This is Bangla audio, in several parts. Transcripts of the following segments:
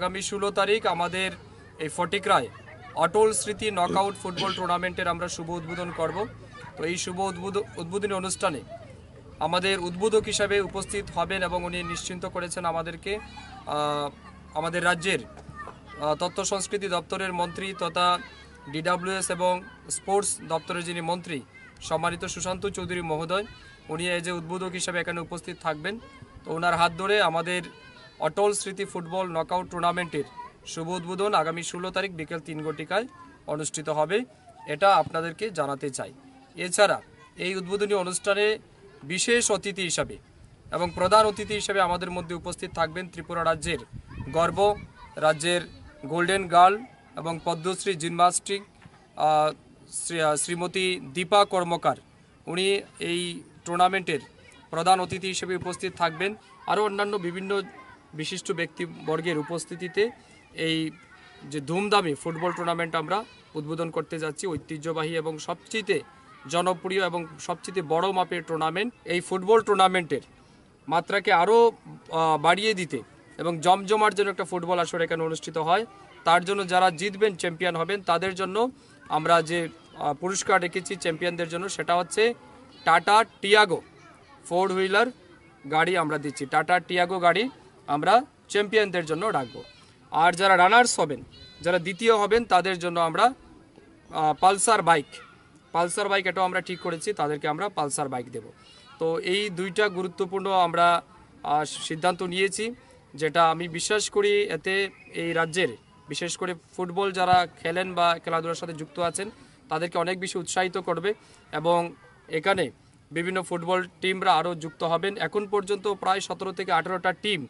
আগামী 16 তারিখ আমাদের এই ফটিকরায় অটল স্মৃতি নকআউট ফুটবল টুর্নামেন্টের আমরা শুভ উদ্বোধন করব। তো এই শুভ উদ্বোধনী অনুষ্ঠানে আমাদের উদ্বোধক হিসাবে উপস্থিত হবেন এবং উনি নিশ্চিন্ত করেছেন আমাদেরকে আমাদের রাজ্যের তথ্য সংস্কৃতি দপ্তরের মন্ত্রী তথা ডিডব্লিউএস এবং স্পোর্টস দপ্তরের যিনি মন্ত্রী সম্মানিত সুশান্ত চৌধুরী মহোদয়, উনি এই যে উদ্বোধক হিসাবে এখানে উপস্থিত থাকবেন। তো ওনার হাত ধরে আমাদের অটল স্মৃতি ফুটবল নকআউট টুর্নামেন্টের শুভ উদ্বোধন আগামী 16 তারিখ বিকেল 3 ঘটিকায় অনুষ্ঠিত হবে, এটা আপনাদেরকে জানাতে চাই। এছাড়া এই উদ্বোধনী অনুষ্ঠানে বিশেষ অতিথি হিসাবে এবং প্রধান অতিথি হিসাবে আমাদের মধ্যে উপস্থিত থাকবেন ত্রিপুরা রাজ্যের গর্ব, রাজ্যের গোল্ডেন গার্ল এবং পদ্মশ্রী জিমন্যাস্টিক শ্রীমতী দীপা কর্মকার। উনি এই টুর্নামেন্টের প্রধান অতিথি হিসেবে উপস্থিত থাকবেন। আরও অন্যান্য বিভিন্ন বিশিষ্ট ব্যক্তিবর্গের উপস্থিতিতে এই যে ধুমধামে ফুটবল টুর্নামেন্ট আমরা উদ্বোধন করতে যাচ্ছি, ঐতিহ্যবাহী এবং সবচেয়ে জনপ্রিয় এবং সবচেয়ে বড় মাপের টুর্নামেন্ট। এই ফুটবল টুর্নামেন্টের মাত্রাকে আরও বাড়িয়ে দিতে এবং জমজমার জন্য একটা ফুটবল আসর এখানে অনুষ্ঠিত হয়, তার জন্য যারা জিতবেন, চ্যাম্পিয়ন হবেন, তাদের জন্য আমরা যে পুরস্কার রেখেছি চ্যাম্পিয়নদের জন্য, সেটা হচ্ছে টাটা টিয়াগো 4 হুইলার গাড়ি আমরা দিচ্ছি। টাটা টিয়াগো গাড়ি আমরা চ্যাম্পিয়নদের জন্য রাখবো। আর যারা রানার্স হবেন, যারা দ্বিতীয় হবেন, তাদের জন্য আমরা পালসার বাইক এটাও আমরা ঠিক করেছি, তাদেরকে আমরা পালসার বাইক দেব। তো এই দুইটা গুরুত্বপূর্ণ আমরা সিদ্ধান্ত নিয়েছি, যেটা আমি বিশ্বাস করি এতে এই রাজ্যের বিশেষ করে ফুটবল যারা খেলেন বা খেলাধুলার সাথে যুক্ত আছেন তাদেরকে অনেক বেশি উৎসাহিত করবে এবং এখানে বিভিন্ন ফুটবল টিমরা আরও যুক্ত হবেন। এখন পর্যন্ত প্রায় 17 থেকে 18টা টিম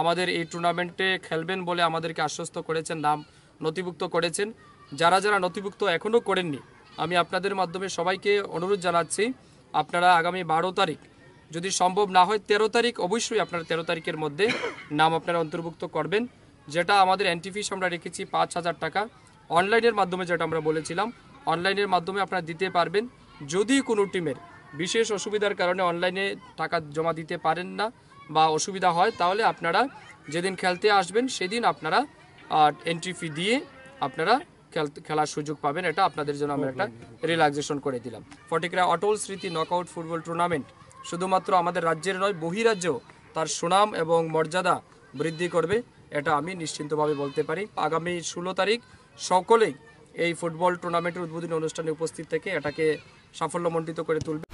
আমাদের এই টুর্নামেন্টে খেলবেন বলে আমাদেরকে আশ্বস্ত করেছেন, নাম নথিভুক্ত করেছেন। যারা যারা নথিভুক্ত এখনও করেননি, আমি আপনাদের মাধ্যমে সবাইকে অনুরোধ জানাচ্ছি, আপনারা আগামী 12 তারিখ, যদি সম্ভব না হয় 13 তারিখ, অবশ্যই আপনারা 13 তারিখের মধ্যে নাম আপনারা অন্তর্ভুক্ত করবেন। যেটা আমাদের এন্ট্রি ফিস আমরা রেখেছি 5,000 টাকা। অনলাইনের মাধ্যমে যেটা আমরা বলেছিলাম, অনলাইনের মাধ্যমে আপনারা দিতে পারবেন। যদি কোনো টিমের বিশেষ অসুবিধার কারণে অনলাইনে টাকা জমা দিতে পারেন না বা অসুবিধা হয়, তাহলে আপনারা যেদিন খেলতে আসবেন সেদিন আপনারা এন্ট্রি ফি দিয়ে আপনারা খেলার সুযোগ পাবেন। এটা আপনাদের জন্য আমরা একটা রিল্যাক্সেশন করে দিলাম। ফটিকরা অটল স্মৃতি নকআউট ফুটবল টুর্নামেন্ট শুধুমাত্র আমাদের রাজ্যের নয়, বহিরাজ্যেও তার সুনাম এবং মর্যাদা বৃদ্ধি করবে, এটা আমি নিশ্চিন্তভাবে বলতে পারি। আগামী 16 তারিখ সকলেই এই ফুটবল টুর্নামেন্টের উদ্বোধনী অনুষ্ঠানে উপস্থিত থেকে এটাকে সাফল্যমণ্ডিত করে তুলবে।